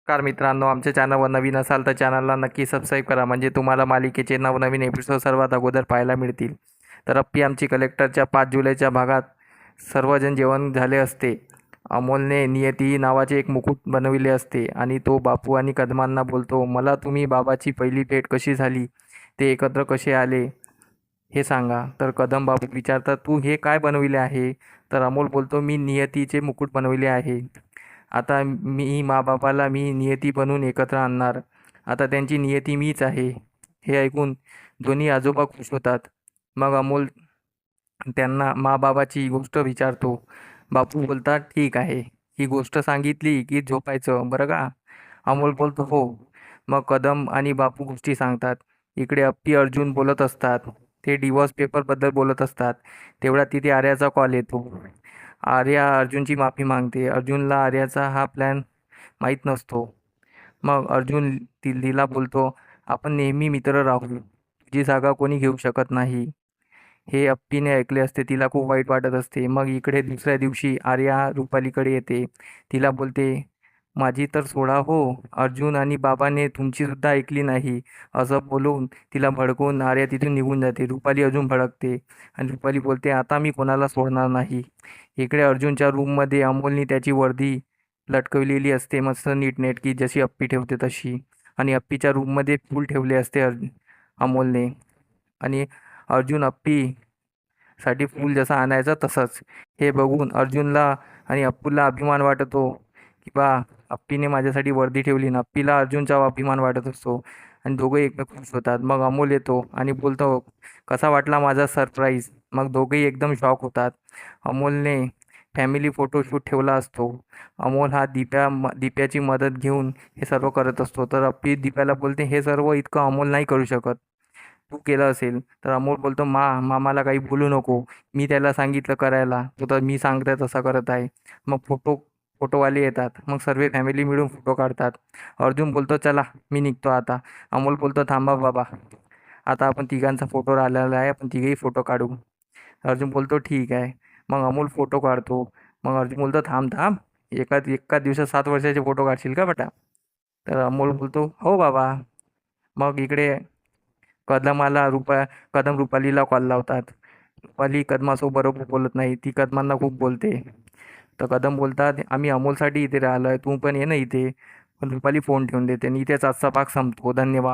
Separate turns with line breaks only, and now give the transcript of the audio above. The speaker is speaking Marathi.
नमस्कार मित्रांनो, आमच्या चॅनलवर नवीन असाल तर चॅनलला नक्की सबस्क्राईब करा, म्हणजे तुम्हाला मालिकेचे नवनवीन एपिसोड सर्वात अगोदर पाहायला मिळतील. तर अप्पी आमची कलेक्टरच्या 5 जुलैच्या भागात सर्वजण जेवण झाले असते. अमोलने नियती नावाचे एक मुकुट बनविले असते आणि तो बापू आणि कदमांना बोलतो, मला तुम्ही बाबाची पहिली भेट कशी झाली, ते एकत्र कसे आले हे सांगा. तर कदम बापू विचारतात, तू हे काय बनविले आहे? तर अमोल बोलतो, मी नियतीचे मुकुट बनविले आहे. आता मी बाबाला मी नियती बनवून एकत्र आणणार. आता त्यांची नियती मीच आहे. हे ऐकून दोन्ही आजोबा खुश होतात. मग अमोल त्यांना बाबाची गोष्ट विचारतो. बापू बोलतात, ठीक आहे, ही गोष्ट सांगितली की झोपायचं बरं का? अमोल बोलतो, हो. मग कदम आणि बापू गोष्टी सांगतात. इकडे अप्पी अर्जुन बोलत असतात. ते डिवोर्स पेपरबद्दल बोलत असतात. तेवढ्यात तिथे आर्याचा कॉल येतो. आर्या अर्जुनची माफी मागते. अर्जुनला आर्याचा हा प्लॅन माहीत नसतो. मग अर्जुन दिल्लीला बोलतो, आपण नेहमी मित्र राहू. तुझी जागा कोणी घेऊ शकत नाही. हे अप्पीने ऐकले असते. तिला खूप वाईट वाटत असते. मग इकडे दुसऱ्या दिवशी आर्या रुपालीकडे येते. तिला बोलते, माझी तर सोडा हो, अर्जुन आणि बाबाने तुमची सुद्धा ऐकली नाही. असं बोलून तिला भडकवून आर्या तिथून निघून जाते. रुपाली अजून भडकते आणि रुपाली बोलते, आता मी कोणाला सोडणार नाही. इकडे अर्जुनच्या रूममध्ये अमोलने त्याची वर्दी लटकवलेली असते, मस्त नीटनेटकी, जशी अप्पी ठेवते तशी. आणि अप्पीच्या रूममध्ये फूल ठेवले असते अमोलने. आणि अर्जुन अप्पीसाठी फूल जसं आणायचं तसंच. हे बघून अर्जुनला आणि अप्पूला अभिमान वाटतो की बा, अप्पीने माझ्यासाठी वर्दी ठेवली ना. अप्पीला अर्जुनचा अभिमान वाटत असतो आणि दोघंही एकमेक खुश होतात. मग अमोल येतो आणि बोलतो, कसा वाटला माझा सरप्राईज? मग दोघेही एकदम शॉक होतात. अमोलने फॅमिली फोटोशूट ठेवला असतो. अमोल हा दिप्याची मदत घेऊन हे सर्व करत असतो. तर अप्पी दिप्याला बोलते, हे सर्व इतकं अमोल नाही करू शकत, तू केलं असेल. तर अमोल बोलतो, मामाला काही बोलू नको, मी त्याला सांगितलं करायला, तो तर मी सांगताय तसा करत आहे. मग फोटोवाले येतात. मग सर्व फॅमिली मिळून फोटो काढतात. अर्जुन बोलतो, चला मी निघतो आता. अमोल बोलतो, थांबा बाबा, आता आपण तिघांचा फोटो राहिलेला आहे, आपण तिघेही फोटो काढू. अर्जुन बोलतो, ठीक आहे. मग अमोल फोटो काढतो. मग अर्जुन बोलतो, थांब थांब, एका दिवसात 7 वर्षाचे फोटो काढशील का बेटा? तर अमोल बोलतो, हो बाबा. मग इकडे कदमाला रुपा कदम रुपालीला कॉल लावतात. रुपाली कदमासोबत बरोबर बोलत नाही, ती कदमांना खूप बोलते. तर कदम बोलतात, आम्ही अमोलसाठी इथे राहिलो आहे, तू पण ये ना इथे. पण रुपाली फोन ठेवून देते आणि इथेच आजचा भाग संपतो. धन्यवाद.